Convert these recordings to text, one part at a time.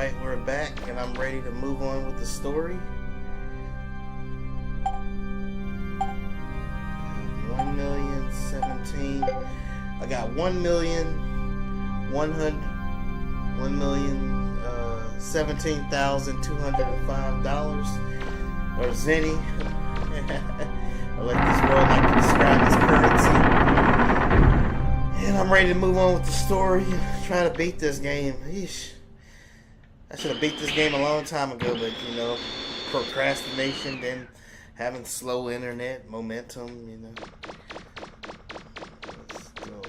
Alright, we're back and I'm ready to move on with the story. 1,017,000. I got 1,017,205 or Zenny. I like this world like to describe as currency. And I'm ready to move on with the story. Trying to beat this game. Eesh. I should have beat this game a long time ago, but you know, procrastination, then having slow internet, momentum, you know. Let's go.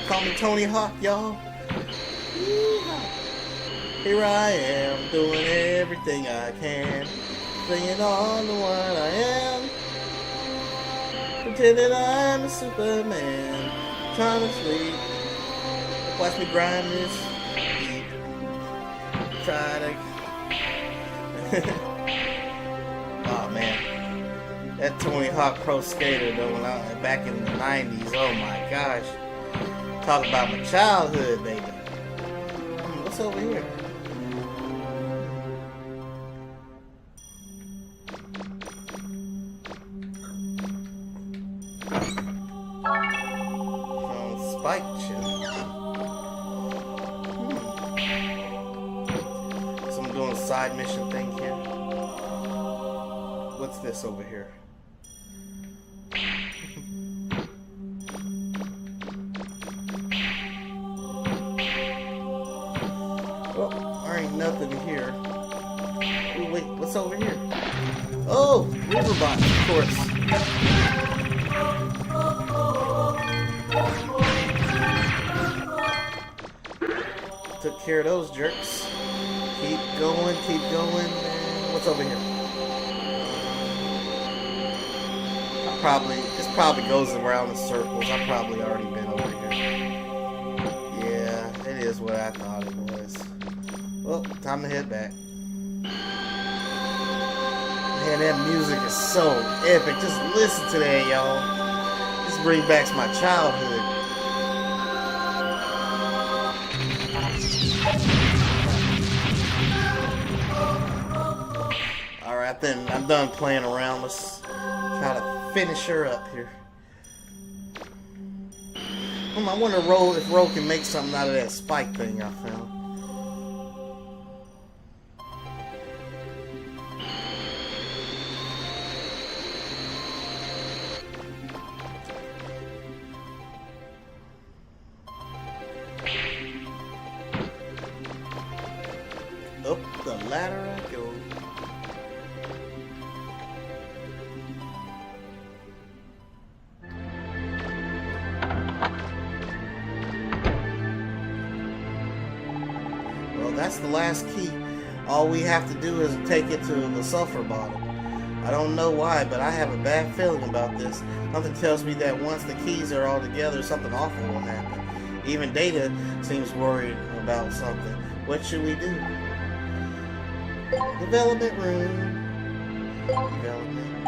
Call me Tony Hawk, y'all. Here I am, doing everything I can. Singing on the one I am, pretending I'm a Superman, trying to sleep. Watch me grind this beat. Try to. Oh man, that Tony Hawk Pro Skater though, when I back in the '90s. Oh my gosh, talk about my childhood, baby. What's over here? Spike chip. So I'm doing a side mission thing here. What's this over here? Oh, there ain't nothing here. Ooh, wait, what's over here? Oh, Riverbot, of course. Took care of those jerks. Keep going, keep going. What's over here? This probably goes around in circles. I've probably already been over here. Yeah, it is what I thought it was. Well, time to head back. Man, that music is so epic. Just listen to that, y'all. This brings back my childhood. Alright, then I'm done playing around. Let's try to finish her up here. I wonder if Ro can make something out of that spike thing I found. Up the ladder I go. Well, that's the last key. All we have to do is take it to the sulfur bottle. I don't know why, but I have a bad feeling about this. Something tells me that once the keys are all together, something awful will happen. Even Data seems worried about something. What should we do? Development room. Development.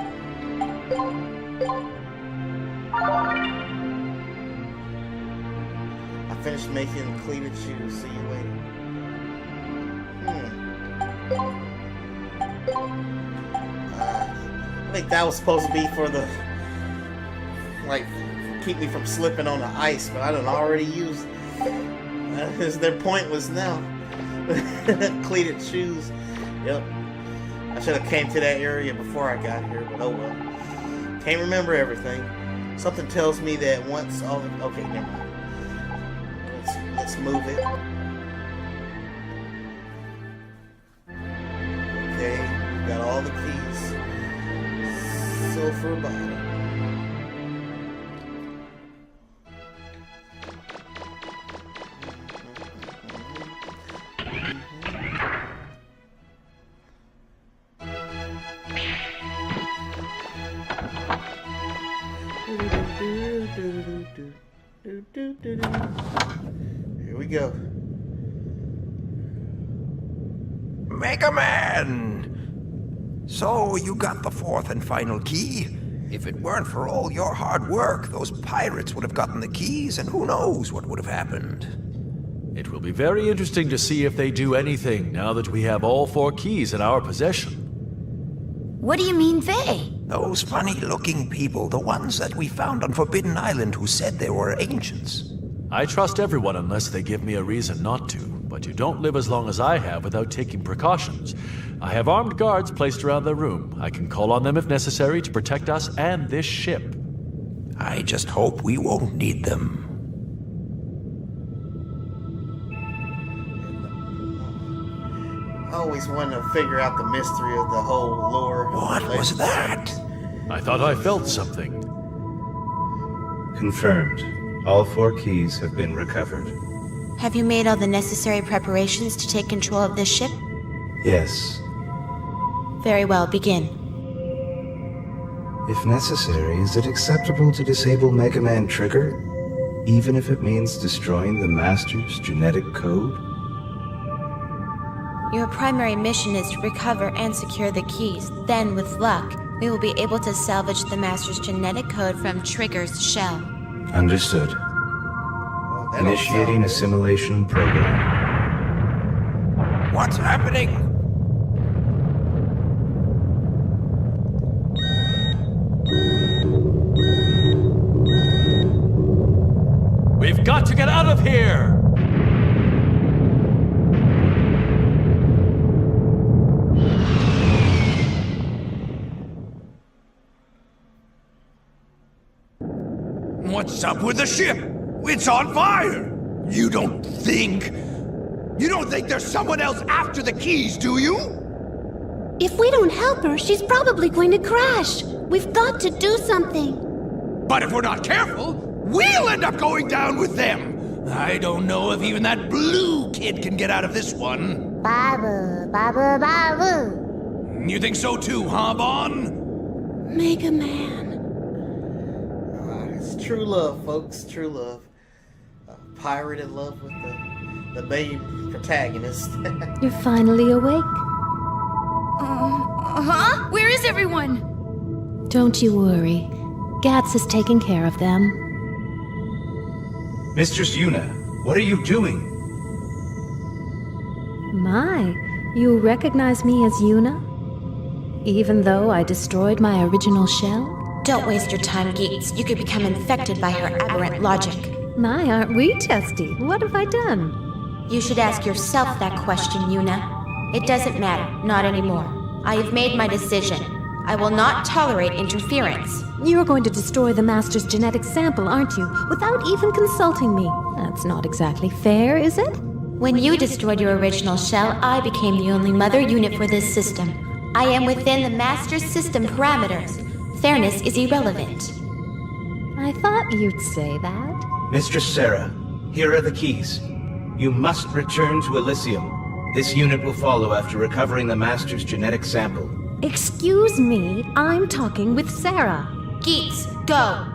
I finished making cleated shoes. See you later. I think that was supposed to be for the, like, keep me from slipping on the ice, but I done already used. Their point was now. Cleated shoes. Yep. I should have came to that area before I got here, but oh well. Can't remember everything. Something tells me that once all okay, never mind. Let's move it. Okay, we got all the keys. Sulfur bottle. Here we go. Megaman! So you got the fourth and final key? If it weren't for all your hard work, those pirates would have gotten the keys, and who knows what would have happened. It will be very interesting to see if they do anything now that we have all 4 keys in our possession. What do you mean they? Those funny-looking people, the ones that we found on Forbidden Island who said they were ancients. I trust everyone unless they give me a reason not to, but you don't live as long as I have without taking precautions. I have armed guards placed around the room. I can call on them if necessary to protect us and this ship. I just hope we won't need them. I always wanted to figure out the mystery of the whole lore. What was that? I thought I felt something. Confirmed. All 4 keys have been recovered. Have you made all the necessary preparations to take control of this ship? Yes. Very well, begin. If necessary, is it acceptable to disable Megaman trigger, even if it means destroying the Master's genetic code? Your primary mission is to recover and secure the keys. Then, with luck, we will be able to salvage the Master's genetic code from Trigger's shell. Understood. Initiating assimilation program. What's happening? We've got to get out of here! What's up with the ship? It's on fire! You don't think there's someone else after the keys, do you? If we don't help her, she's probably going to crash. We've got to do something. But if we're not careful, we'll end up going down with them. I don't know if even that blue kid can get out of this one. Babu, babu, babu. You think so too, huh, Bon? Megaman. It's true love, folks. True love. A pirate in love with the main protagonist. You're finally awake. Huh? Where is everyone? Don't you worry. Gats is taking care of them. Mistress Yuna, what are you doing? My, you recognize me as Yuna? Even though I destroyed my original shell? Don't waste your time, Geeks. You could become infected by her aberrant logic. My, aren't we testy? What have I done? You should ask yourself that question, Yuna. It doesn't matter. Not anymore. I have made my decision. I will not tolerate interference. You're going to destroy the Master's genetic sample, aren't you? Without even consulting me. That's not exactly fair, is it? When you destroyed your original shell, I became the only mother unit for this system. I am within the Master's system parameters. Fairness is irrelevant. I thought you'd say that. Mistress Sarah, here are the keys. You must return to Elysium. This unit will follow after recovering the Master's genetic sample. Excuse me, I'm talking with Sarah. Geeks, go!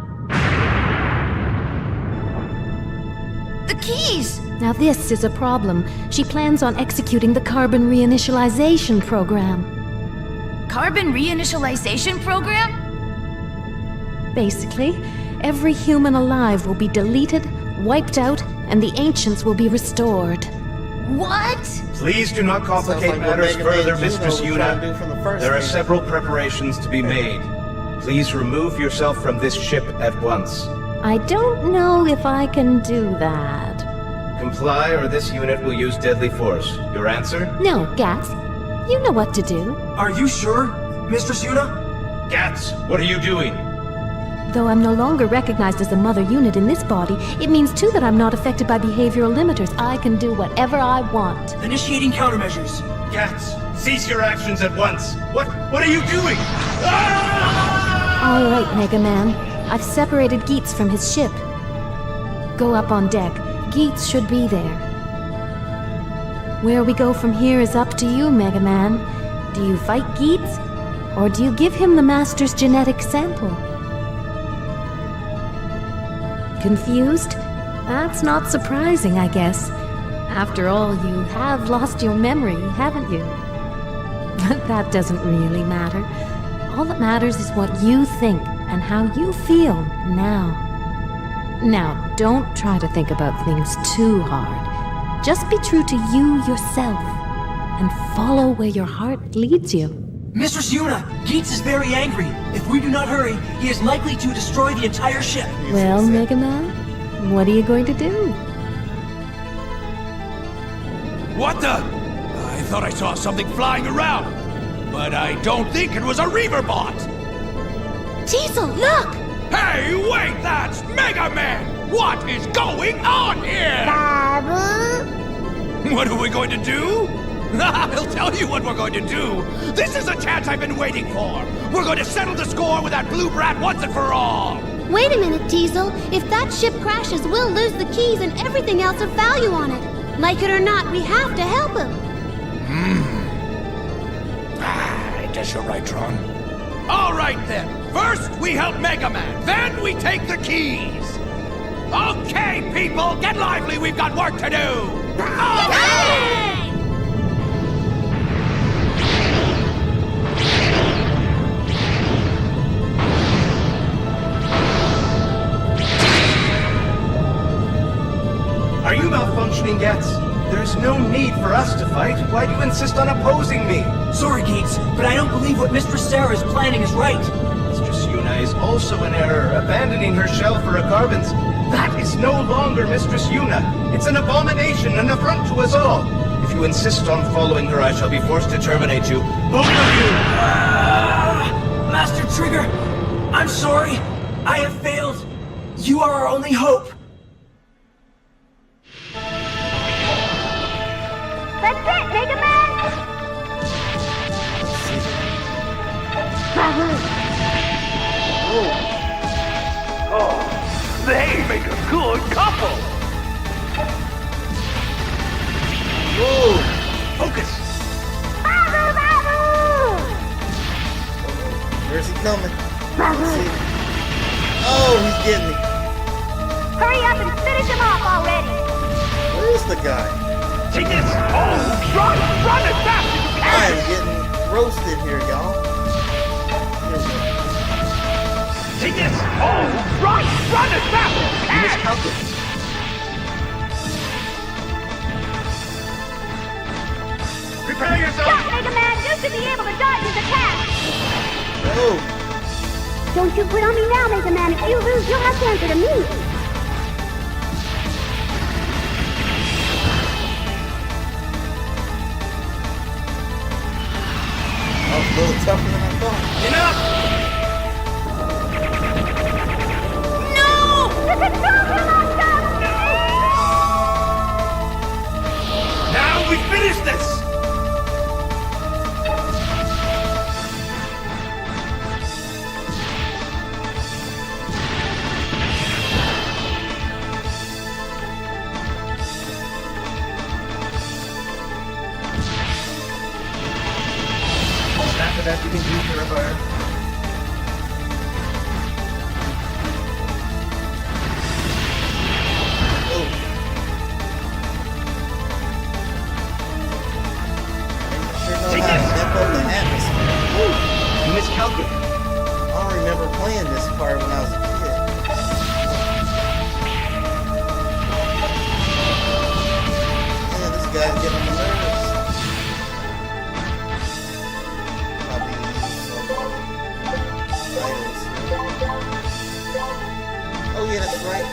The keys! Now this is a problem. She plans on executing the carbon reinitialization program. Carbon reinitialization program? Basically, every human alive will be deleted, wiped out, and the ancients will be restored. What? Please do not complicate Sounds like matters what Megaman further, Juno Mistress was trying to do from the Yuna. first There are game. several preparations to be made. Please remove yourself from this ship at once. I don't know if I can do that. Comply or this unit will use deadly force. Your answer? No, Gats. You know what to do. Are you sure, Mistress Yuna? Gats, what are you doing? Though I'm no longer recognized as a mother unit in this body, it means too that I'm not affected by behavioral limiters. I can do whatever I want. Initiating countermeasures. Gats, cease your actions at once. What are you doing? All right, Megaman. I've separated Geets from his ship. Go up on deck. Geets should be there. Where we go from here is up to you, Megaman. Do you fight Geets? Or do you give him the Master's genetic sample? Confused? That's not surprising, I guess. After all, you have lost your memory, haven't you? That doesn't really matter. All that matters is what you think and how you feel now. Now, don't try to think about things too hard. Just be true to you yourself and follow where your heart leads you. Mistress Yuna, Geets is very angry. If we do not hurry, he is likely to destroy the entire ship. Well, Megaman, what are you going to do? What the? I thought I saw something flying around, but I don't think it was a Reaver bot. Diesel, look! Hey, wait, that's Megaman! What is going on here? Babu? What are we going to do? I'll tell you what we're going to do. This is a chance I've been waiting for. We're going to settle the score with that blue brat once and for all. Wait a minute, Diesel. If that ship crashes, we'll lose the keys and everything else of value on it. Like it or not, we have to help him. I guess you're right, Tron. All right, then. First, we help Megaman. Then we take the keys. Okay, people, get lively. We've got work to do. Yay! Are you malfunctioning yet? There's no need for us to fight. Why do you insist on opposing me? Sorry, Geets, but I don't believe what Mistress Sarah is planning is right. Mistress Yuna is also in error, abandoning her shell for a carbons. That is no longer Mistress Yuna. It's an abomination, an affront to us all. If you insist on following her, I shall be forced to terminate you. Both of you! Master Trigger, I'm sorry. I have failed. You are our only hope. That's it, Megaman! Oh, they make a good couple. Whoa! Focus. Babu, Babu! Where's he coming? Let's see. Oh, he's getting me. Hurry up and finish him off already! Where is the guy? Take this. Oh, run as fast as you I can. am getting roasted here, y'all. Here we go. Take this. Oh, run as fast as you can. Prepare yourself. Stop, Megaman! You should be able to dodge his attack! Oh, Don't you quit on me now, Megaman. If you lose, you'll have to answer to me. that was a little tougher than I thought. Enough! No! The control monster! Now we finish this! After that, you can do Purifier. Oh. Sure know Take how to this. step up the atmosphere. You miscalculated. I don't remember playing this part when I was a kid. Man, this guy's getting on my nerves. Probably use some items. Oh yeah, that's right.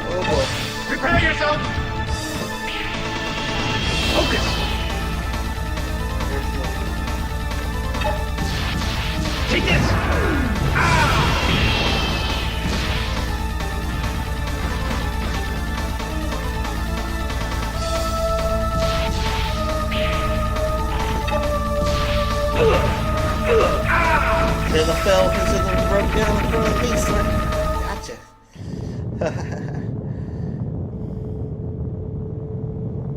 Oh boy. Prepare yourself. Focus. There's the- Take this. Then I fell into the broke down in front of me, sir. Gotcha.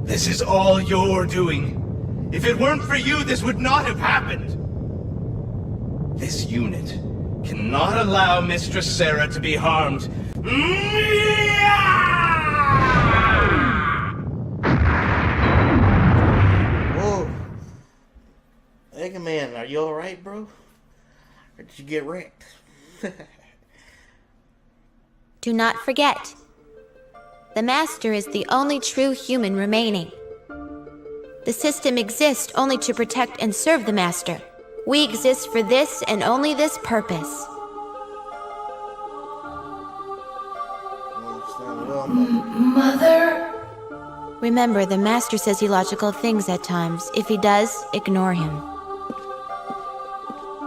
This is all your doing. If it weren't for you, this would not have happened. This unit cannot allow Mistress Sarah to be harmed. Whoa. Are you alright, bro? Or did you get wrecked? Do not forget, the Master is the only true human remaining. The system exists only to protect and serve the Master. We exist for this and only this purpose. Mother? Remember, the Master says illogical things at times. If he does, ignore him.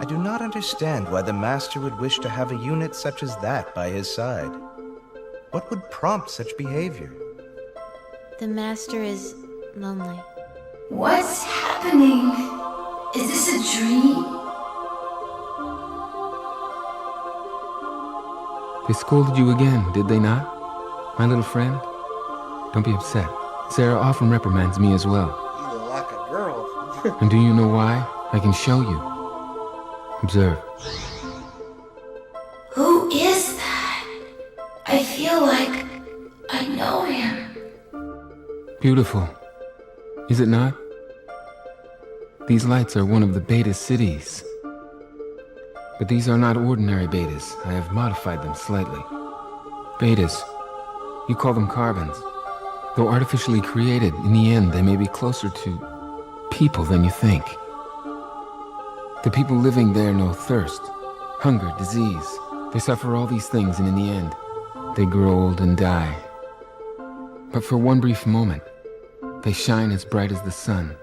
I do not understand why the Master would wish to have a unit such as that by his side. What would prompt such behavior? The Master is lonely. What's happening? Is this a dream? They scolded you again, did they not? My little friend? Don't be upset. Sarah often reprimands me as well. You look like a girl. And do you know why? I can show you. Observe. Who is that? I feel like I know him. Beautiful. Is it not? These lights are one of the beta cities. But these are not ordinary betas. I have modified them slightly. Betas. You call them carbons. Though artificially created, in the end they may be closer to people than you think. The people living there know thirst, hunger, disease. They suffer all these things, and in the end, they grow old and die. But for one brief moment, they shine as bright as the sun.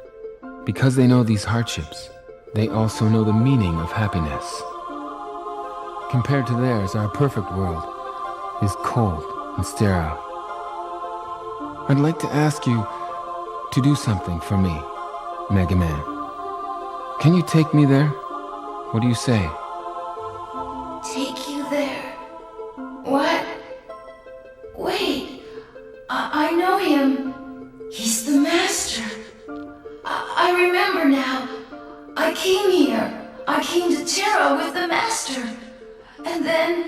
Because they know these hardships, they also know the meaning of happiness. Compared to theirs, our perfect world is cold and sterile. I'd like to ask you to do something for me, Megaman. Can you take me there? What do you say? Take you there? What? Wait, I know him. He's the Master. I remember now. I came here. I came to Terra with the Master. And then...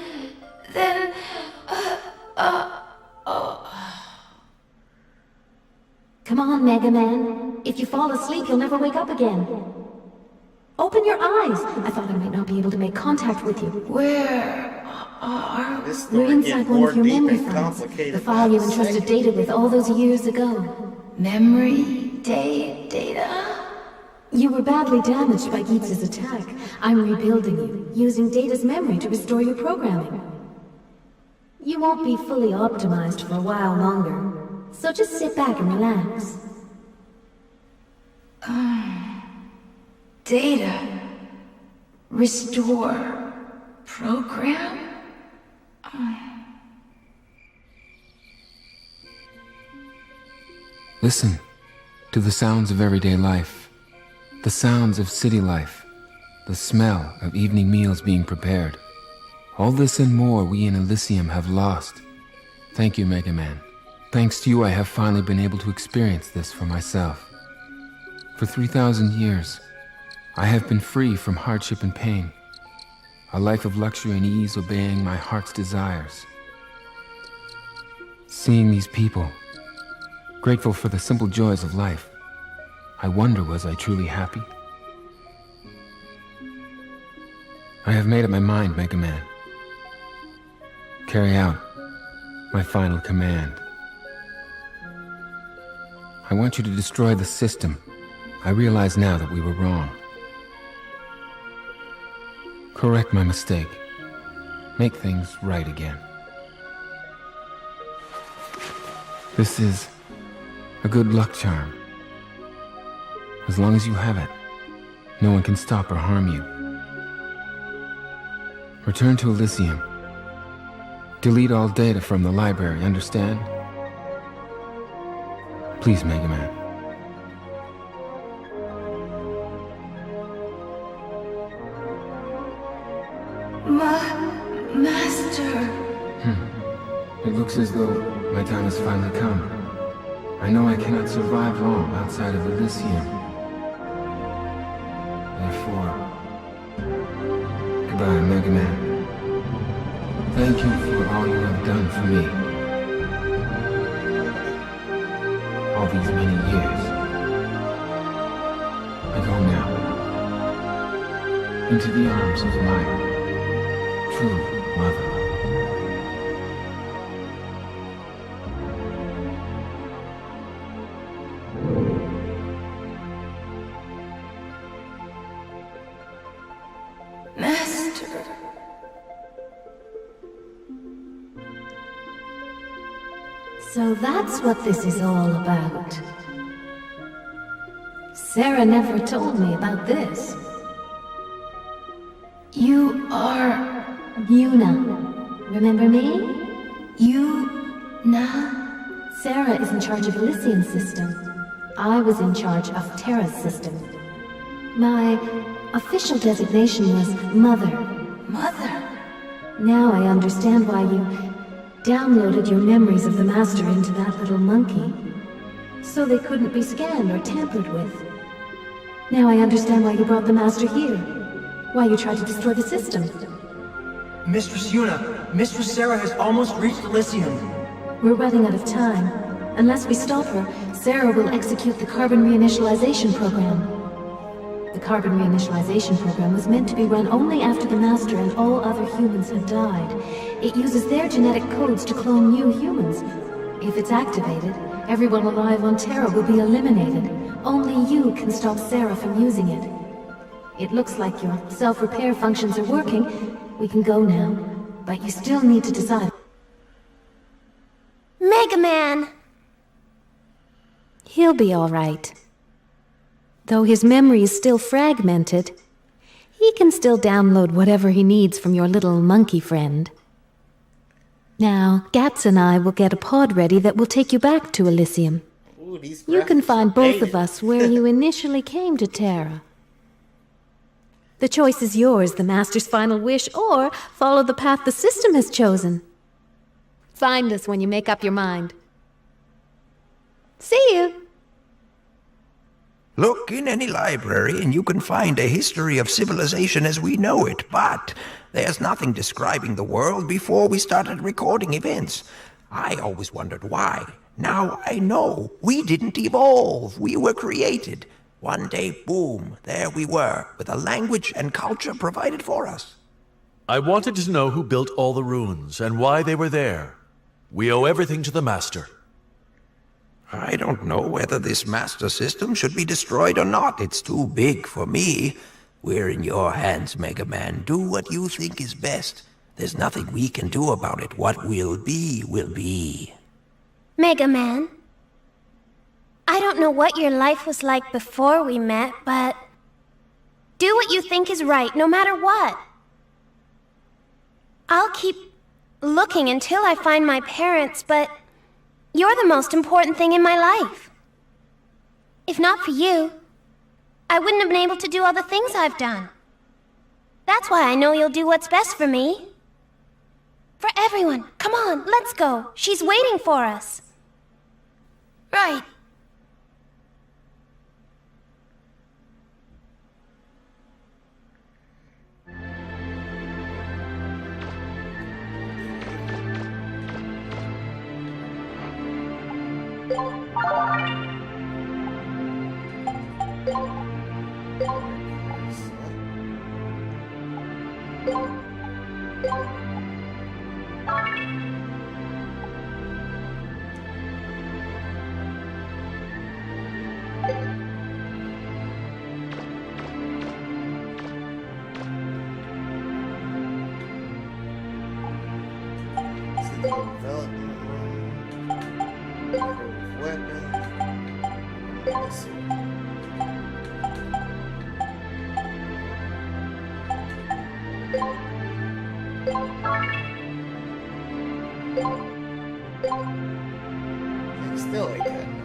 Come on, Megaman. If you fall asleep, you'll never wake up again. Open your eyes. I thought I might not be able to make contact with you. Where are... This We're story inside gets one more of your deep memory and files. complicated. The file you by the entrusted second. Data with all those years ago. memory data? You were badly damaged by Geetz's attack. I'm rebuilding you, using Data's memory to restore your programming. You won't be fully optimized for a while longer, so just sit back and relax. Data. Restore. Program? Listen to the sounds of everyday life, the sounds of city life, the smell of evening meals being prepared. All this and more we in Elysium have lost. Thank you, Megaman. Thanks to you, I have finally been able to experience this for myself. For 3,000 years, I have been free from hardship and pain, a life of luxury and ease obeying my heart's desires. Seeing these people, grateful for the simple joys of life, I wonder, was I truly happy? I have made up my mind, Megaman. Carry out my final command. I want you to destroy the system. I realize now that we were wrong. Correct my mistake. Make things right again. This is a good luck charm. As long as you have it, no one can stop or harm you. Return to Elysium. Delete all data from the library, understand? Please, Megaman. Master. It looks as though my time has finally come. I know I cannot survive long outside of Elysium. Therefore, goodbye, Megaman. Thank you for all you have done for me. All these many years. I go now. into the arms of my true mother. Master. So that's what this is all about. Sarah never told me about this. You are... Yuna. Remember me? Yuna? Sarah is in charge of Elysium's system. I was in charge of Terra's system. My official designation was Mother. Mother? Now I understand why you downloaded your memories of the Master into that little monkey. So they couldn't be scanned or tampered with. Now I understand why you brought the Master here. Why you tried to destroy the system. Mistress Yuna, Mistress Sarah has almost reached Elysium. We're running out of time. Unless we stop her, Sarah will execute the carbon reinitialization program. The carbon reinitialization program was meant to be run only after the Master and all other humans have died. It uses their genetic codes to clone new humans. If it's activated, everyone alive on Terra will be eliminated. Only you can stop Sarah from using it. It looks like your self-repair functions are working. We can go now, but you still need to decide. Megaman! He'll be all right. Though his memory is still fragmented, he can still download whatever he needs from your little monkey friend. Now, Gats and I will get a pod ready that will take you back to Elysium. Ooh, these You can graphics find are both dated. of us where you initially came to Terra. The choice is yours, the Master's final wish, or follow the path the system has chosen. Find us when you make up your mind. See you! Look in any library and you can find a history of civilization as we know it, but there's nothing describing the world before we started recording events. I always wondered why. Now I know. We didn't evolve. We were created. One day, boom, there we were, with a language and culture provided for us. I wanted to know who built all the runes and why they were there. We owe everything to the Master. I don't know whether this master system should be destroyed or not. It's too big for me. We're in your hands, Megaman. Do what you think is best. There's nothing we can do about it. What will be, will be. Megaman, I don't know what your life was like before we met, but do what you think is right, no matter what. I'll keep looking until I find my parents, but you're the most important thing in my life. If not for you, I wouldn't have been able to do all the things I've done. That's why I know you'll do what's best for me. For everyone, come on, let's go. She's waiting for us. Right. Still ain't good enough.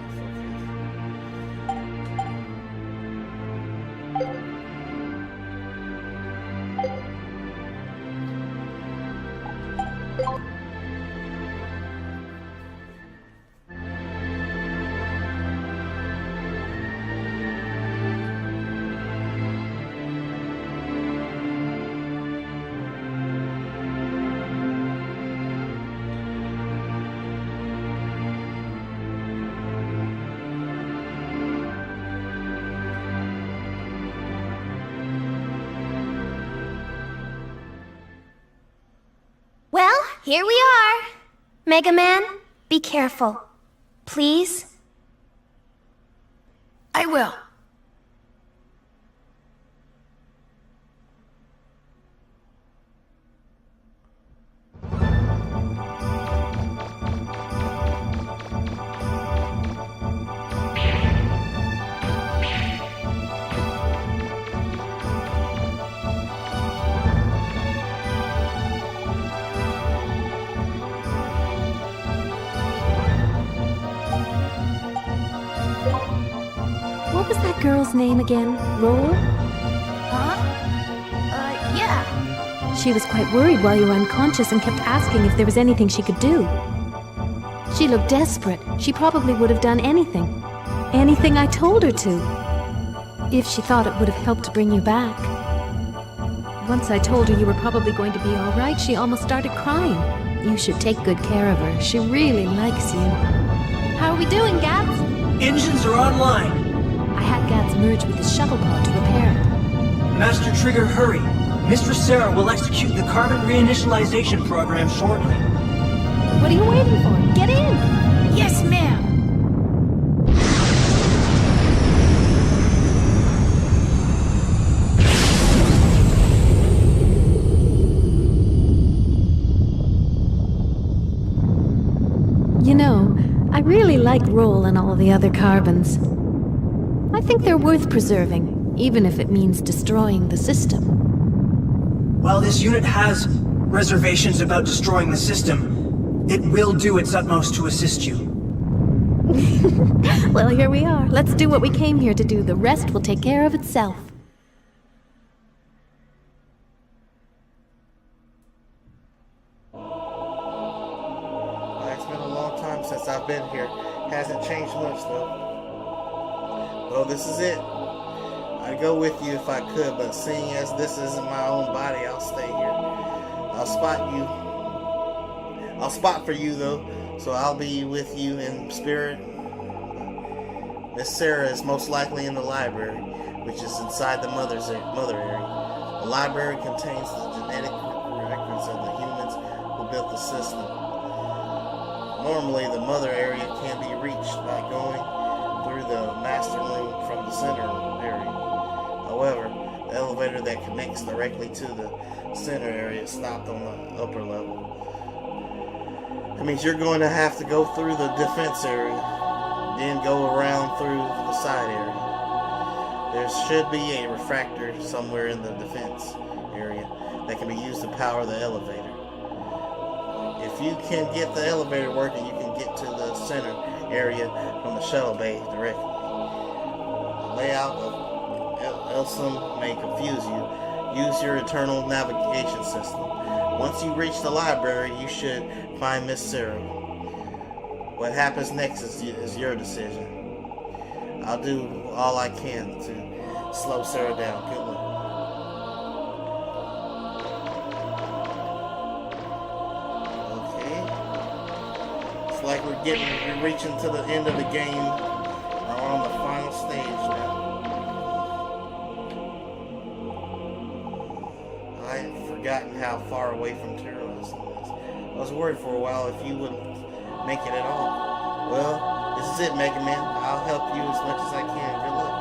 Here we are. Megaman, be careful. Please? I will. What was that girl's name again? Roll? Huh? Yeah. She was quite worried while you were unconscious and kept asking if there was anything she could do. She looked desperate. She probably would have done anything. Anything I told her to. If she thought it would have helped to bring you back. Once I told her you were probably going to be all right, she almost started crying. You should take good care of her. She really likes you. How are we doing, Gats? Engines are online. I had Gats merge with his shuttle pod to repair it. Master Trigger, hurry. Mistress Sarah will execute the carbon reinitialization program shortly. What are you waiting for? Get in! Yes, ma'am. You know, I really like Roll and all the other carbons. I think they're worth preserving, even if it means destroying the system. While this unit has reservations about destroying the system, it will do its utmost to assist you. Well, here we are. Let's do what we came here to do. The rest will take care of itself. It's been a long time since I've been here. Hasn't changed much though. Well, this is it. I'd go with you if I could, but seeing as this isn't my own body, I'll stay here. I'll spot for you though, so I'll be with you in spirit. Miss Sarah is most likely in the library, which is inside the mother area. The library contains the genetic records of the humans who built the system. Normally, the mother area can be reached by going through the master room from the center area. However, the elevator that connects directly to the center area stopped on the upper level. That means you're going to have to go through the defense area, then go around through the side area. There should be a refractor somewhere in the defense area that can be used to power the elevator. If you can get the elevator working, you can get to the center area from the shuttle bay directly. The layout of Elsum may confuse you. Use your internal navigation system. Once you reach the library, you should find Miss Sarah. What happens next is your decision. I'll do all I can to slow Sarah down. Good luck. Like we're reaching to the end of the game. We're on the final stage now. I had forgotten how far away from terrorism is. I was worried for a while if you wouldn't make it at all. Well, this is it, Megaman. I'll help you as much as I can. Good luck.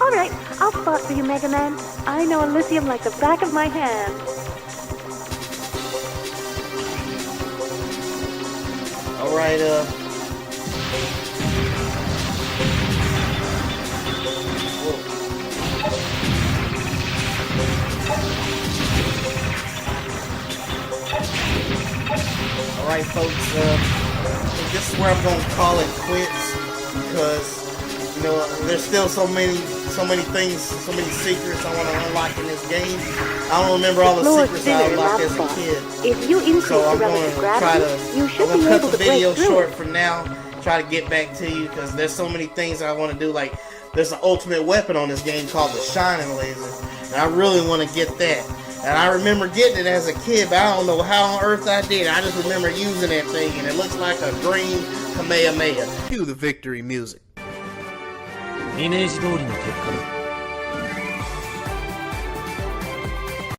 Alright, I'll spot for you, Megaman. I know Elysium like the back of my hand. Alright, Alright, folks, this is where I'm going to call it quits, because, you know, there's still so many things, so many secrets I want to unlock in this game. I don't remember all the secrets I unlocked as a kid. If you increase So I'm the going relative to try gravity, you to, should I'm be going to cut able the to break video through short it. for now, try to get back to you, because there's so many things I want to do, like there's an ultimate weapon on this game called the Shining Laser, and I really want to get that. And I remember getting it as a kid, but I don't know how on earth I did. I just remember using that thing, and it looks like a green Kamehameha. Cue the victory music. イメージ通りの結果だ。